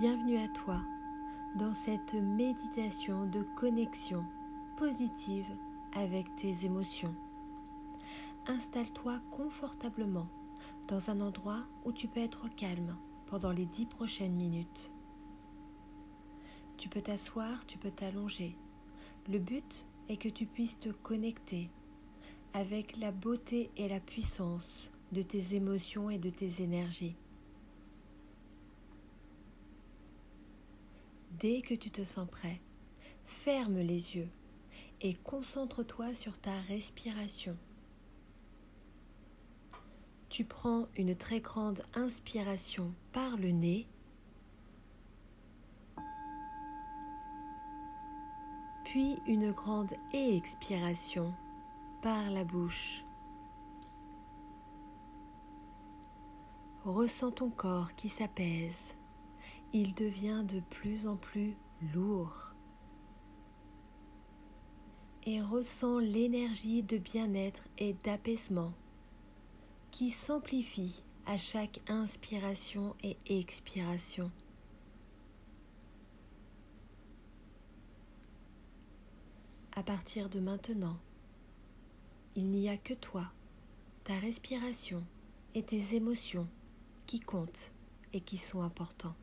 Bienvenue à toi dans cette méditation de connexion positive avec tes émotions. Installe-toi confortablement dans un endroit où tu peux être calme pendant les 10 prochaines minutes. Tu peux t'asseoir, tu peux t'allonger. Le but est que tu puisses te connecter avec la beauté et la puissance de tes émotions et de tes énergies. Dès que tu te sens prêt, ferme les yeux et concentre-toi sur ta respiration. Tu prends une très grande inspiration par le nez, puis une grande expiration par la bouche. Ressens ton corps qui s'apaise. Il devient de plus en plus lourd. Et ressens l'énergie de bien-être et d'apaisement qui s'amplifie à chaque inspiration et expiration. À partir de maintenant, il n'y a que toi, ta respiration et tes émotions qui comptent et qui sont importants.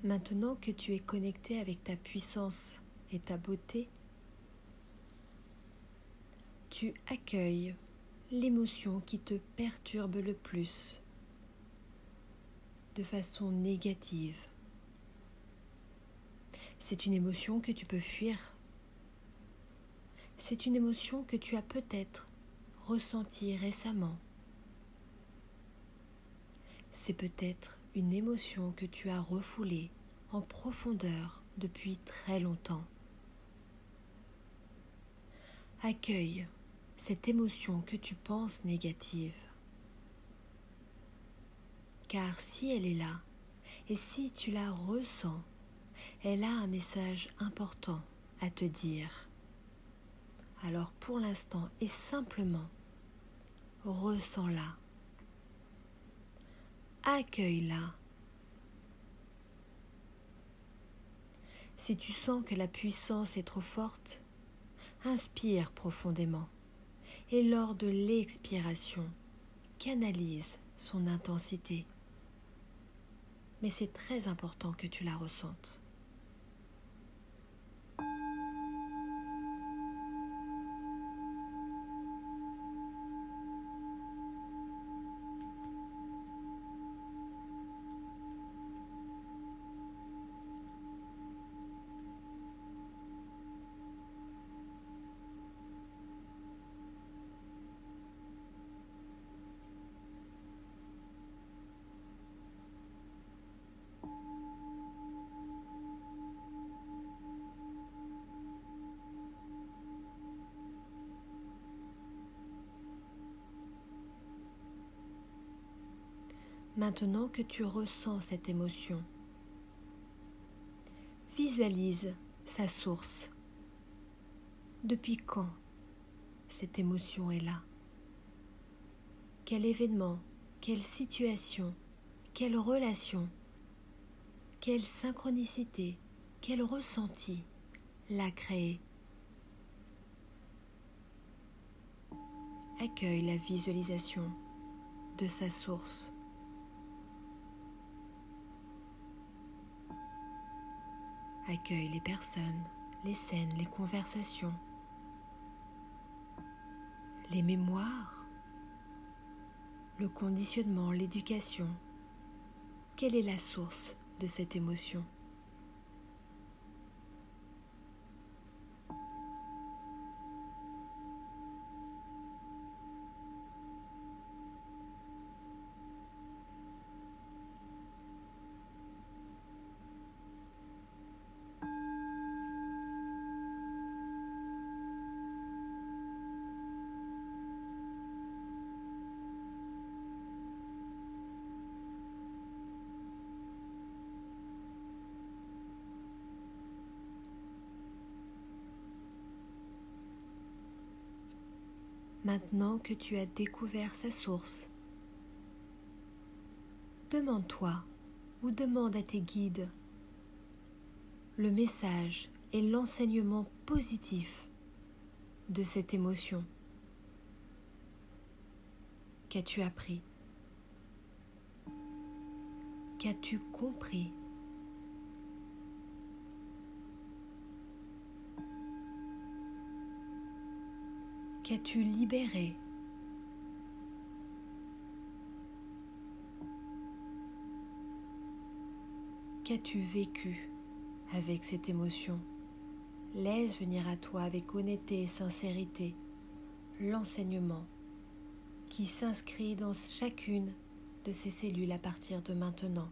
Maintenant que tu es connecté avec ta puissance et ta beauté, tu accueilles l'émotion qui te perturbe le plus de façon négative. C'est une émotion que tu peux fuir. C'est une émotion que tu as peut-être ressentie récemment. C'est peut-être une émotion que tu as refoulée en profondeur depuis très longtemps. Accueille cette émotion que tu penses négative. Car si elle est là, et si tu la ressens, elle a un message important à te dire. Alors pour l'instant et simplement, ressens-la. Accueille-la. Si tu sens que la puissance est trop forte, inspire profondément et lors de l'expiration, canalise son intensité. Mais c'est très important que tu la ressentes. Maintenant que tu ressens cette émotion, visualise sa source. Depuis quand cette émotion est là? Quel événement, quelle situation, quelle relation, quelle synchronicité, quel ressenti l'a créée? Accueille la visualisation de sa source. Accueille les personnes, les scènes, les conversations, les mémoires, le conditionnement, l'éducation. Quelle est la source de cette émotion ? Maintenant que tu as découvert sa source, demande-toi ou demande à tes guides le message et l'enseignement positif de cette émotion. Qu'as-tu appris? Qu'as-tu compris? Qu'as-tu libéré? Qu'as-tu vécu avec cette émotion? Laisse venir à toi avec honnêteté et sincérité l'enseignement qui s'inscrit dans chacune de ces cellules à partir de maintenant.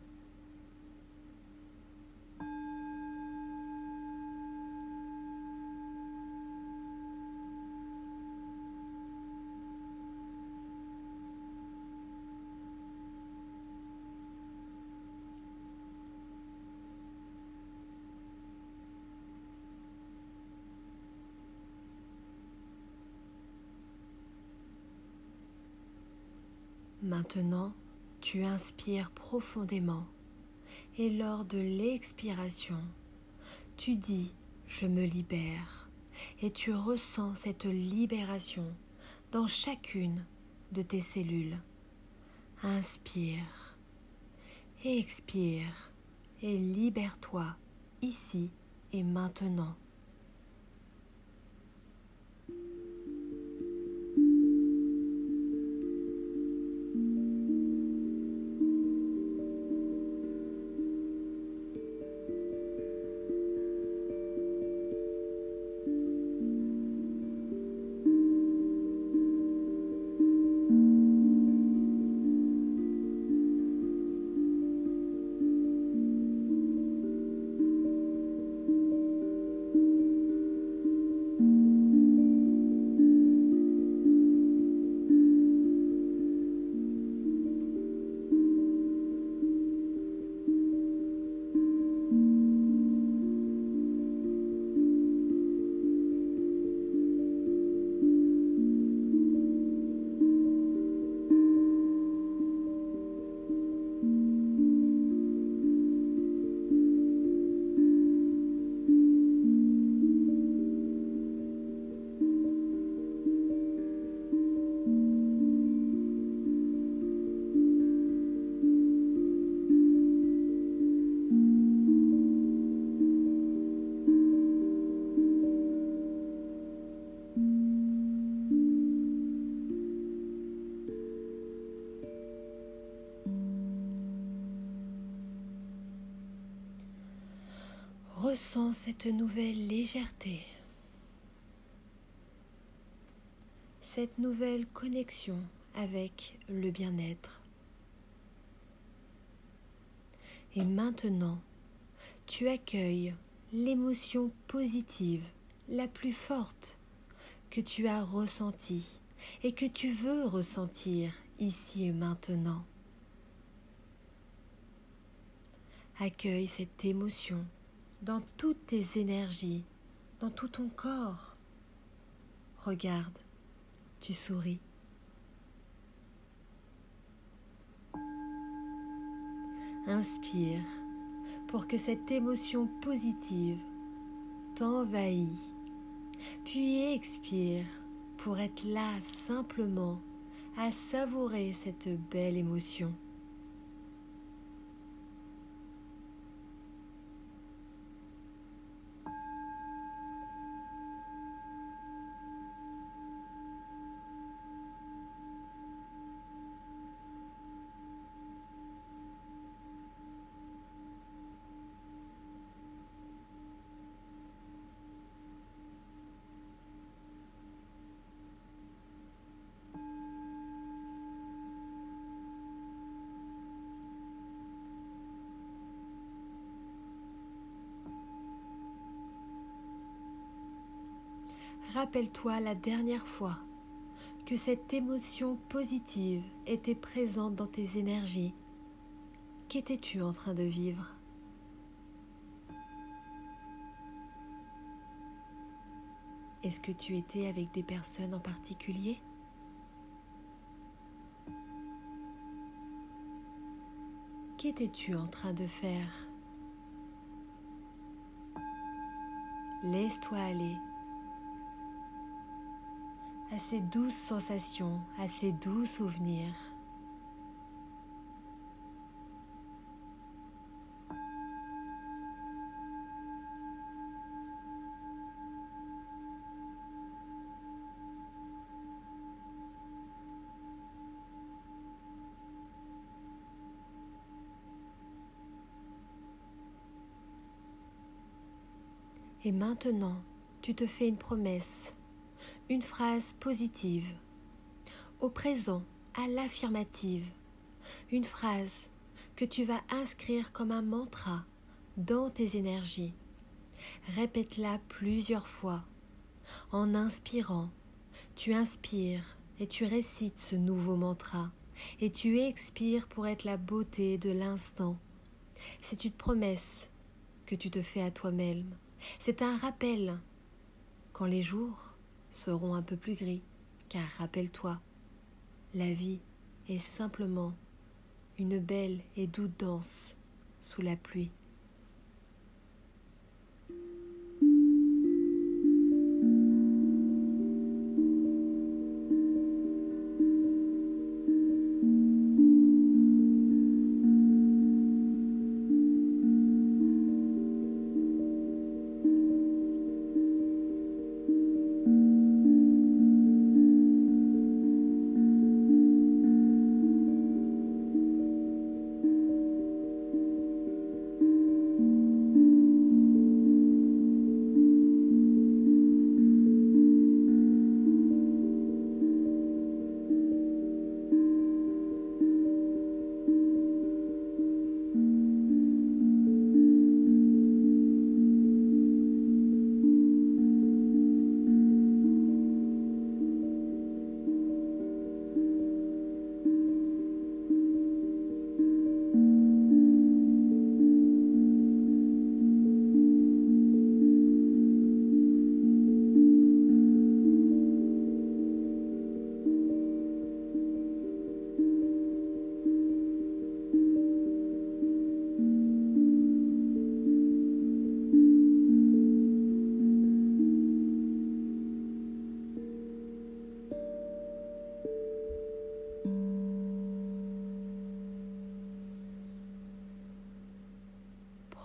Maintenant, tu inspires profondément et lors de l'expiration, tu dis « je me libère » et tu ressens cette libération dans chacune de tes cellules. Inspire et expire et libère-toi ici et maintenant. Ressens cette nouvelle légèreté, cette nouvelle connexion avec le bien-être. Et maintenant, tu accueilles l'émotion positive la plus forte que tu as ressentie et que tu veux ressentir ici et maintenant. Accueille cette émotion dans toutes tes énergies, dans tout ton corps. Regarde, tu souris. Inspire pour que cette émotion positive t'envahisse, puis expire pour être là simplement à savourer cette belle émotion. rappelle-toi la dernière fois que cette émotion positive était présente dans tes énergies. Qu'étais-tu en train de vivre ? Est-ce que tu étais avec des personnes en particulier ? Qu'étais-tu en train de faire ? Laisse-toi aller à ces douces sensations, à ces doux souvenirs. Et maintenant, tu te fais une promesse, une phrase positive, au présent, à l'affirmative, une phrase que tu vas inscrire comme un mantra dans tes énergies. Répète-la plusieurs fois. En inspirant, tu inspires et tu récites ce nouveau mantra et tu expires pour être la beauté de l'instant. C'est une promesse que tu te fais à toi-même. C'est un rappel quand les jours seront un peu plus gris, car rappelle-toi, la vie est simplement une belle et douce danse sous la pluie.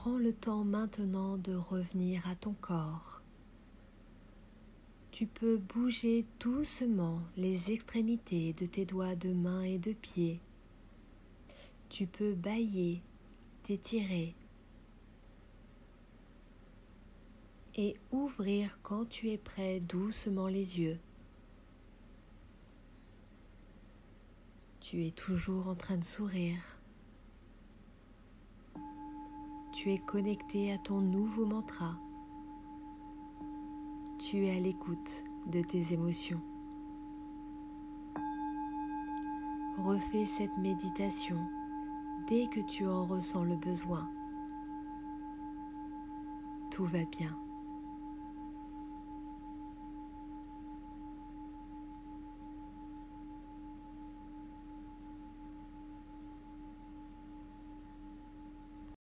Prends le temps maintenant de revenir à ton corps. Tu peux bouger doucement les extrémités de tes doigts de main et de pied. Tu peux bâiller, t'étirer et ouvrir quand tu es prêt doucement les yeux. Tu es toujours en train de sourire. Tu es connecté à ton nouveau mantra. Tu es à l'écoute de tes émotions. Refais cette méditation dès que tu en ressens le besoin. Tout va bien.